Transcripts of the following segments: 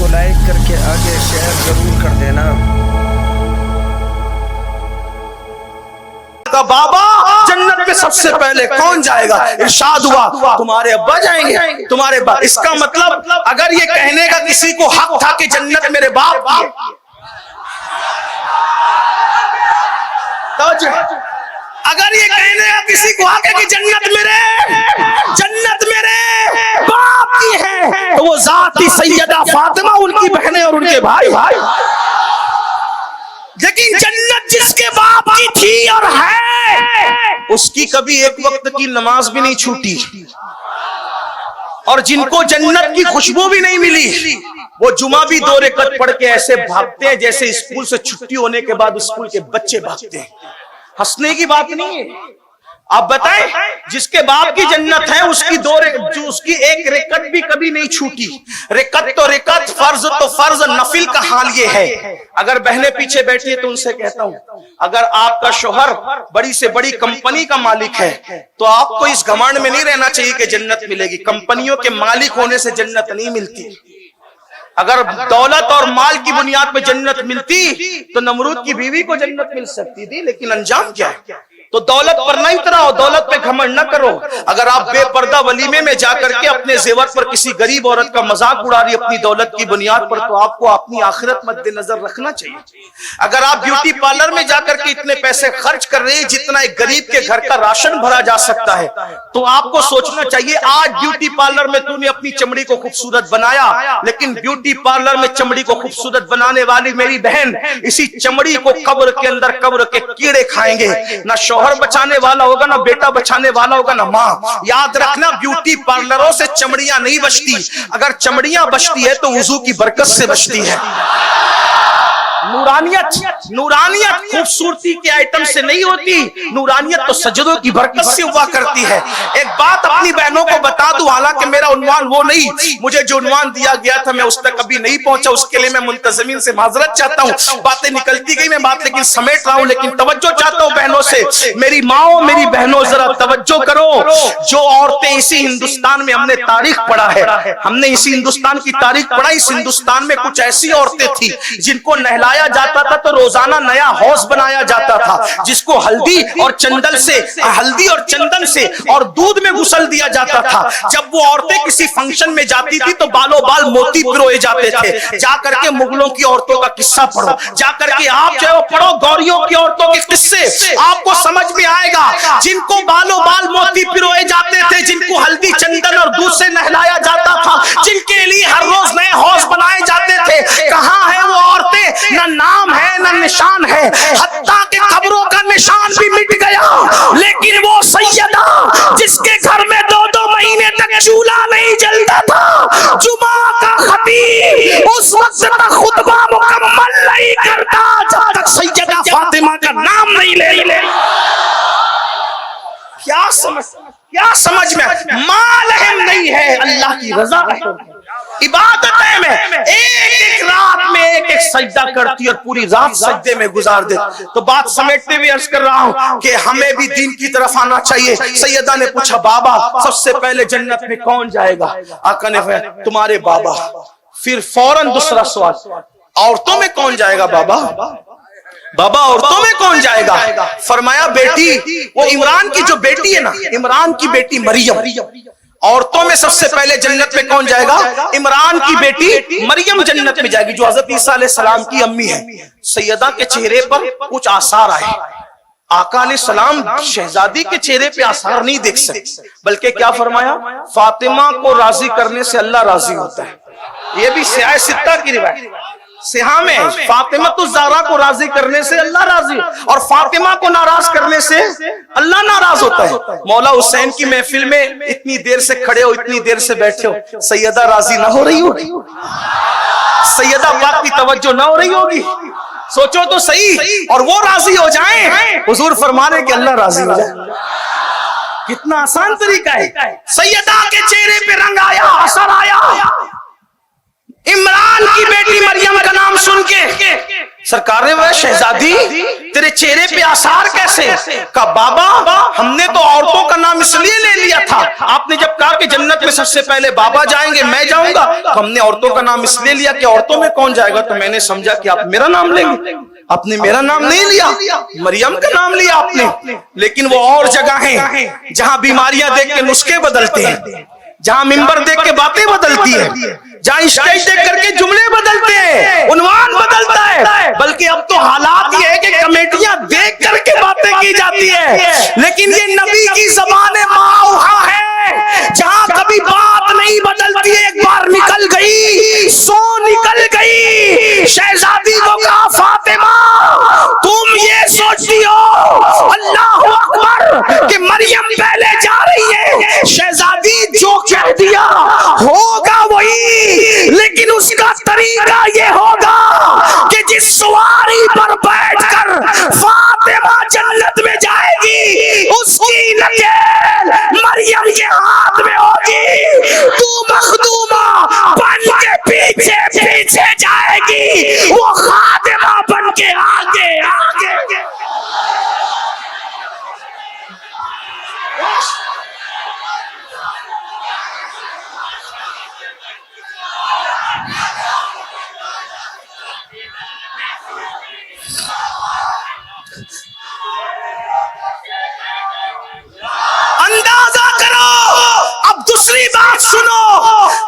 को लाइक करके आगे शेयर जरूर कर देना। बाबा जन्नत में सबसे पहले कौन जाएगा? इरशाद हुआ तुम्हारे अब्बा जाएंगे, तुम्हारे बाप। इसका मतलब अगर ये कहने का किसी को हक था कि जन्नत मेरे बाप की, तो अगर ये कहने का किसी को हक है कि जन्नत मेरे बाप की है, तो वो जाती सैयदा फातिमा, उनकी बहनें और उनके भाई। लेकिन जन्नत जिसके बाप की थी और है, उसकी कभी एक वक्त की नमाज भी नहीं छूटी। और जिनको जन्नत की खुशबू भी नहीं मिली, वो जुमा भी 2 रकात पढ़ के ऐसे भागते हैं जैसे स्कूल से छुट्टी होने के बाद स्कूल के बच्चे भागते हैं। हंसने की बात नहीं है। आप बताएं, जिसके बाप की जन्नत है उसकी उसकी एक रकात भी कभी नहीं छूटी। रकात तो रकात, फर्ज तो फर्ज, नफिल का हाल ये है। अगर बहनें पीछे बैठी है तो उनसे कहता हूं, अगर आपका शोहर बड़ी से बड़ी कंपनी का मालिक है तो आपको इस घमंड में नहीं रहना चाहिए कि जन्नत मिलेगी। कंपनियों के मालिक होने से जन्नत नहीं मिलती। अगर दौलत और माल की बुनियाद पे जन्नत मिलती तो नमरूद की बीवी को जन्नत मिल सकती थी, लेकिन अंजाम क्या है? तो दौलत पर नहीं उतराओ, दौलत पे घमंड न करो। अगर आप बेपर्दा वलीमे में जाकर के अपने जेवर पर किसी गरीब औरत का मजाक उड़ा रही अपनी दौलत की बुनियाद पर, तो आपको अपनी आखिरत मद्देनजर रखना चाहिए। अगर आप ब्यूटी पार्लर में जाकर के इतने पैसे खर्च कर रहे हैं जितना एक गरीब के घर का राशन भरा जा सकता है, तो आपको सोचना चाहिए आज ब्यूटी पार्लर में तूने अपनी चमड़ी को खूबसूरत बनाया, लेकिन ब्यूटी पार्लर में चमड़ी को खूबसूरत बनाने वाली मेरी बहन इसी चमड़ी को कब्र के अंदर कब्र के कीड़े खाएंगे। ना शौहर बचाने वाला होगा, ना बेटा बचाने वाला होगा, ना माँ। याद रखना, ब्यूटी पार्लरों से चमड़ियां नहीं बचती। अगर चमड़ियां बचती है तो वुजू की बरकत से बचती है। नूरानियत खूबसूरती के आइटम से नहीं होती, नूरानियत तो सजदों की बरकत से हुआ करती है। एक बात अपनी बहनों को बता दूं, हालांकि मेरा उन्वान वो नहीं, मुझे जो उन्वान दिया गया था मैं उस तक कभी नहीं पहुंचा, उसके लिए मैं मुंतज़मीन से माजरत चाहता हूं। बातें निकलती गई, मैं बात लेकिन समेट रहा हूं। लेकिन तवज्जो चाहता हूं बहनों से, मेरी माओ मेरी बहनों जरा तवज्जो करो। जो औरतें इसी हिंदुस्तान में, हमने तारीख पढ़ा है, हमने इसी हिंदुस्तान की तारीख पढ़ा। इस हिंदुस्तान में कुछ ऐसी औरतें थी जिनको नहलाया जाता था तो रोजाना नया हौस बनाया जाता था, जिसको हल्दी और चंदन से और दूध में गुसल दिया जाता था। जब वो औरतें किसी फंक्शन में जाती थी तो बालों बाल मोती पिरोए जाते थे। जाकर के मुगलों की औरतों का किस्सा पढ़ो, जाकर के आप जो है पढ़ो गौरियों की औरतों के किस्से, आपको समझ में आएगा। जिनको बालों बाल मोती पिरोए जाते थे, जिनको हल्दी चंदन और दूध से नहलाया जाता था, जिनके लिए हर रोज नए हौस बनाए जाते थे, कहां है वो औरतें? ना नाम है ना निशान है, हत्ता के कब्रों का निशान भी मिट गया। लेकिन वो सैयदा जिसके घर में 2-2 महीने तक चूल्हा नहीं जलता था, जुमा का खतीब उस वक्त तक खुतबा मुकम्मल नहीं करता जब तक सैयदा फातिमा का नाम नहीं ले। क्या समझ में? माल अहम नहीं है, अल्लाह की रजा है। इबादत में एक रात में एक सजदा करती और पूरी रात सजदे में गुजार दे। तो बात समेटते हुए अर्ज कर रहा हूं कि हमें भी दीन की तरफ आना चाहिए। सैयदा ने पूछा, बाबा सबसे पहले जन्नत में कौन जाएगा? आका ने कहा तुम्हारे बाबा। फिर फौरन दूसरा सवाल, औरतों में कौन जाएगा? बाबा औरतों में कौन जाएगा? फरमाया बेटी, वो इमरान की जो बेटी है ना, इमरान की बेटी मरियम। औरतों में सबसे पहले जन्नत में कौन जाएगा? इमरान की बेटी मरियम जन्नत में जाएगी, जो हजरत ईसा अलैहिस्सलाम की अम्मी है। सैयदा के चेहरे पर कुछ आसार आए। आका ने सलाम शहजादी के चेहरे पे आसार नहीं देख सकते, बल्कि क्या फरमाया? फातिमा को राजी करने से अल्लाह राजी होता है। ये भी सियाह सित्ता की रिवायत, सिहा में फातिमा तो ज़हरा को राजी करने से अल्लाह राजी, और फातिमा को नाराज करने से अल्लाह नाराज होता है। मौला हुसैन की महफिल में इतनी देर से खड़े हो, इतनी देर से बैठे हो, सैयदा राजी ना हो रही होगी, सैयदा पाक की तवज्जो ना हो रही होगी। सोचो तो सही, और वो राजी हो जाएं, हुजूर फरमाने के अल्लाह राजी हो जाए। कितना आसान तरीका है। सैयदा के चेहरे पे रंग आया, असर आया। इमरान की बेटी मरियम का नाम सुन के सरकार ने बोला शहजादी तेरे चेहरे पे आसार कैसे? कहा बाबा हमने तो औरतों का नाम इसलिए ले लिया था, आपने जब कहा कि जन्नत में सबसे पहले बाबा जाएंगे मैं जाऊंगा, तो हमने औरतों का नाम इसलिए लिया कि औरतों में कौन जाएगा, तो मैंने समझा कि आप मेरा नाम लेंगे। आपने मेरा नाम नहीं लिया, मरियम का नाम लिया आपने। लेकिन वो और जगह है जहां बीमारियां देख के नुस्खे बदलते हैं, जहां मिंबर देख के बातें बदलती है, जहां स्टेज देख करके जुमले बदलते हैं, उन्वान बदलता है। बल्कि अब तो हालात ये है कि कमेटियां देख करके बातें की जाती है। लेकिन ये नबी की ज़बान माऊहा है, जहां कभी बात नहीं बदलती है। एक बार निकल गई सो निकल गई। शहजादी को कहा फातिमा तुम ये सोचती हो अल्लाह अकबर कि मरियम पहले जा रही है। शहजादी जो कह दिया होगा वही, लेकिन उसका तरीका ये होगा कि जिस सवारी पर बैठकर फातिमा जन्नत में जाएगी उसकी नकेल मरियम के हाथ में होगी। तू मखदूमा बन के पीछे पीछे जाएगी, वो खातिमा बन के आगे आगे। अंदाजा करो। अब दूसरी बात सुनो,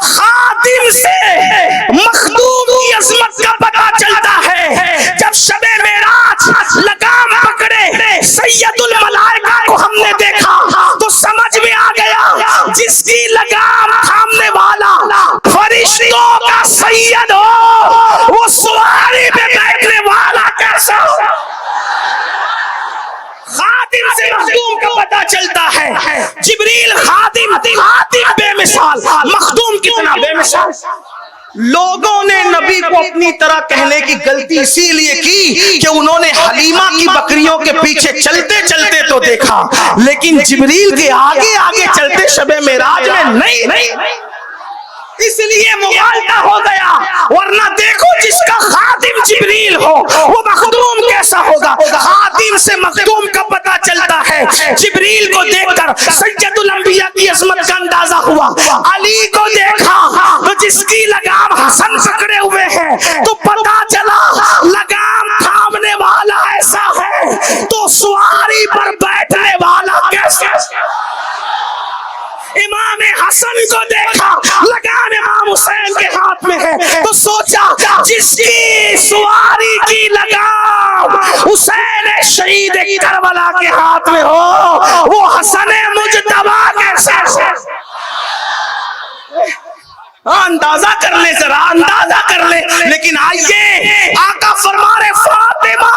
खादिम से मखदूम की अजमत का पता चलता है। जब शबे मेराज लगाम पकड़े सैयदुल मलाइका को हमने देखा तो समझ में आ गया जिसकी लगाम थामने वाला फरिश्तों का सैयद हो वो सवारी पे बैठने वाला कैसा हो। खादिम से मखदूम का पता चलता है। जिब्रील खादिम बेमिसाल, मखदूम कितना बेमिसाल। लोगों ने नबी को अपनी तरह कहने की गलती इसीलिए की कि उन्होंने हलीमा की बकरियों के पीछे चलते चलते तो देखा, लेकिन जिब्रील के आगे आगे चलते शबे मेराज में नहीं, इसलिए मुगालता हो गया। वरना देखो जिसका खादिम जिब्रील हो वो मखदूम कैसा होगा। खादिम से मखदूम का पता चलता है। जिब्रील को देखकर सैयदुल अंबिया की अजमत का अंदाजा हुआ। अली को देखा तो जिसकी लगाम हसन पकड़े हुए है तो पता चला लगाम थामने वाला ऐसा है तो सवारी पर बैठने वाला कैसा। इमाम हसन को देखा लगाम इमाम हुसैन के हाथ में है तो सोचा जिसकी सवारी की लगाम हुसैन शहीद करबला के हाथ में हो वो हसन मुजतबा कैसे। अंदाजा कर ले, जरा अंदाजा कर ले। लेकिन आइए आका फरमा रहे फातिमा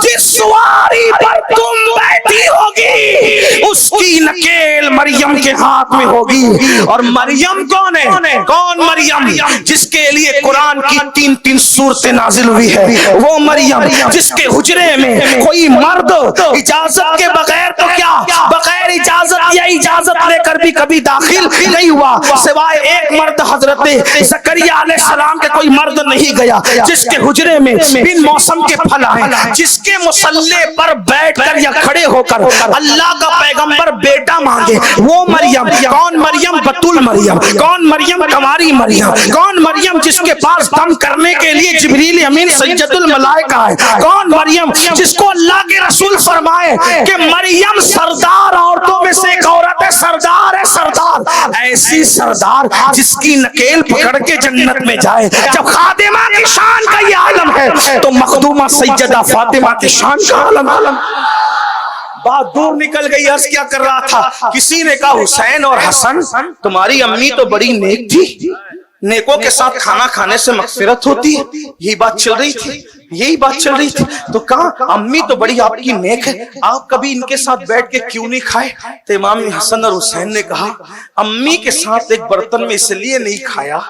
जिस सवारी पर तुम बैठी होगी उसकी नकेल मरियम के हाथ में होगी। और मरियम कौन है? कौन मरियम? जिसके लिए कुरान की 3-3 सूरतें नाजिल हुई है। वो मरियम जिसके हुजरे में कोई मर्द इजाजत के बगैर तो क्या बगैर इजाजत या इजाजत लेकर भी कभी दाखिल नहीं हुआ, सिवाय एक मर्द हजरत ज़करिया अलैहिस्सलाम के कोई मर्द नहीं गया। जिसके हुजरे में बिन मौसम के फल आए, जिसके मुसल्ले पर बैठकर या खड़े होकर अल्लाह का पैगंबर बेटा मांगे वो मरियम। कौन मरियम? बतुल मरियम। कौन मरियम? कमारी मरियम। कौन मरियम जिसके पास दम करने के लिए जिब्रील अमीन सैयदुल मलाइका है। कौन मरियम जिसको अल्लाह के रसूल फरमाए कि मरियम सरदार औरतों में से एक औरत है, सरदार है, सरदार। ऐसी सरदार जिसकी नकेल पकड़ के जन्नत में जाए। जब खातिमा की शान का ये आलम है तो मखदूमा सैयदा फातिमा की शान का आलम। बात दूर निकल गई। अर्ज क्या कर रहा था? किसी ने कहा हुसैन और हसन तुम्हारी अम्मी तो बड़ी नेक थी, नेकों के साथ खाना खाने से मगफिरत होती है। यही बात चल रही थी। तो कहा अम्मी तो बड़ी आपकी नेक है, आप कभी इनके साथ बैठ के क्यों नहीं खाए? तो इमाम हसन और हुसैन ने कहा अम्मी के साथ एक बर्तन में इसलिए नहीं खाया,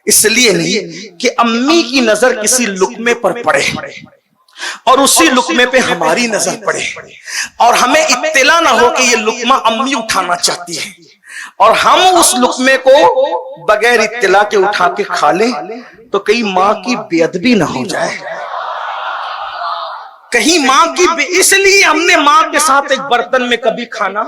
इसलिए नहीं कि अम्मी की नजर किसी लुकमे पर पड़े और उसी लुकमे पे हमारी नजर पड़े और हमें इत्तला ना हो कि ये लुकमा अम्मी उठाना चाहती है और हम उस लुकमे को बगैर इत्तला के उठा के खा लें तो कहीं माँ की बेअदबी ना हो जाए। कहीं माँ की, इसलिए हमने माँ के साथ एक बर्तन में कभी खाना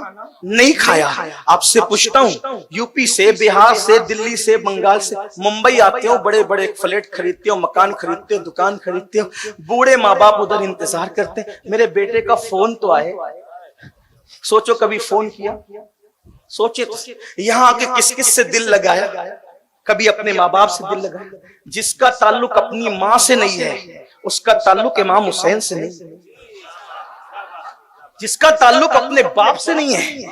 नहीं खाया। आपसे पूछता हूँ, यूपी से, बिहार से, दिल्ली से, बंगाल से मुंबई आते हो, बड़े बड़े फ्लैट खरीदते हो, मकान खरीदते हो, दुकान खरीदते हो, बूढ़े माँ बाप उधर इंतजार करते हैं मेरे बेटे का फोन तो आए। सोचो कभी फोन किया? सोचे तो यहाँ आके किस किस से दिल लगाया? कभी अपने माँ बाप से दिल लगाया? जिसका ताल्लुक अपनी माँ से नहीं है उसका ताल्लुक इमाम हुसैन से नहीं। जिसका ताल्लुक अपने बाप से नहीं है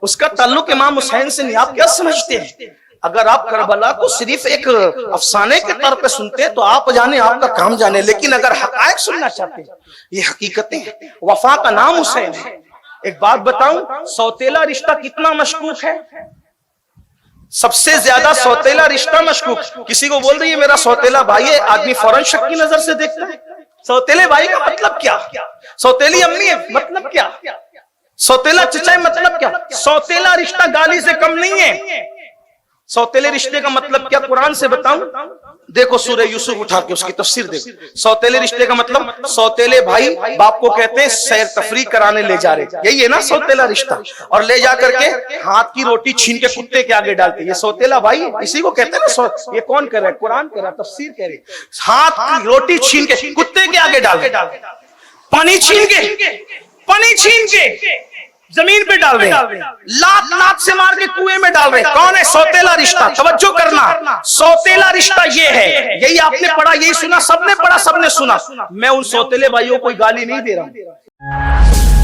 उसका ताल्लुक इमाम हुसैन से नहीं। आप क्या समझते हैं? अगर आप करबला को सिर्फ एक अफसाने के तौर पे सुनते तो आप जाने, आपका काम जाने, लेकिन अगर हकायक सुनना चाहते हैं, ये हकीकतें, वफा का नाम हुसैन है। एक बात बताऊं, सौतेला रिश्ता कितना मशकूक है? सबसे ज्यादा सौतेला रिश्ता मशकूक। किसी को बोल रही है मेरा सौतेला भाई है, आदमी फौरन शक की नजर से देखता है। सौतेले भाई का मतलब क्या? सौतेली अम्मी है मतलब क्या? सौतेला चचा मतलब क्या? सौतेला रिश्ता गाली से कम नहीं है। सौतेले रिश्ते का मतलब क्या कुरान से बताऊं? देखो सूरह यूसुफ उठा के उसकी तफसीर देखो। सौतेले रिश्ते का मतलब, सौतेले भाई बाप को कहते हैं सैर तफरी कराने ले जा रहे, यही है ना सौतेला रिश्ता। और ले जा करके हाथ की रोटी छीन के कुत्ते के आगे डालते, ये सौतेला भाई इसी को कहते हैं ना। ये कौन कर रहा है? कुरान कर रहा है, तफसीर कह रही। हाथ की रोटी छीन के कुत्ते के आगे डाल, पानी छीन के जमीन पे डाल रहे, लात से मार के कुएं में डाल रहे। कौन है? सौतेला रिश्ता। तवज्जो करना, सौतेला रिश्ता ये है। यही आपने पढ़ा, यही सुना, सबने पढ़ा, सबने सुना। मैं उन सौतेले भाइयों को गाली नहीं दे रहा हूं।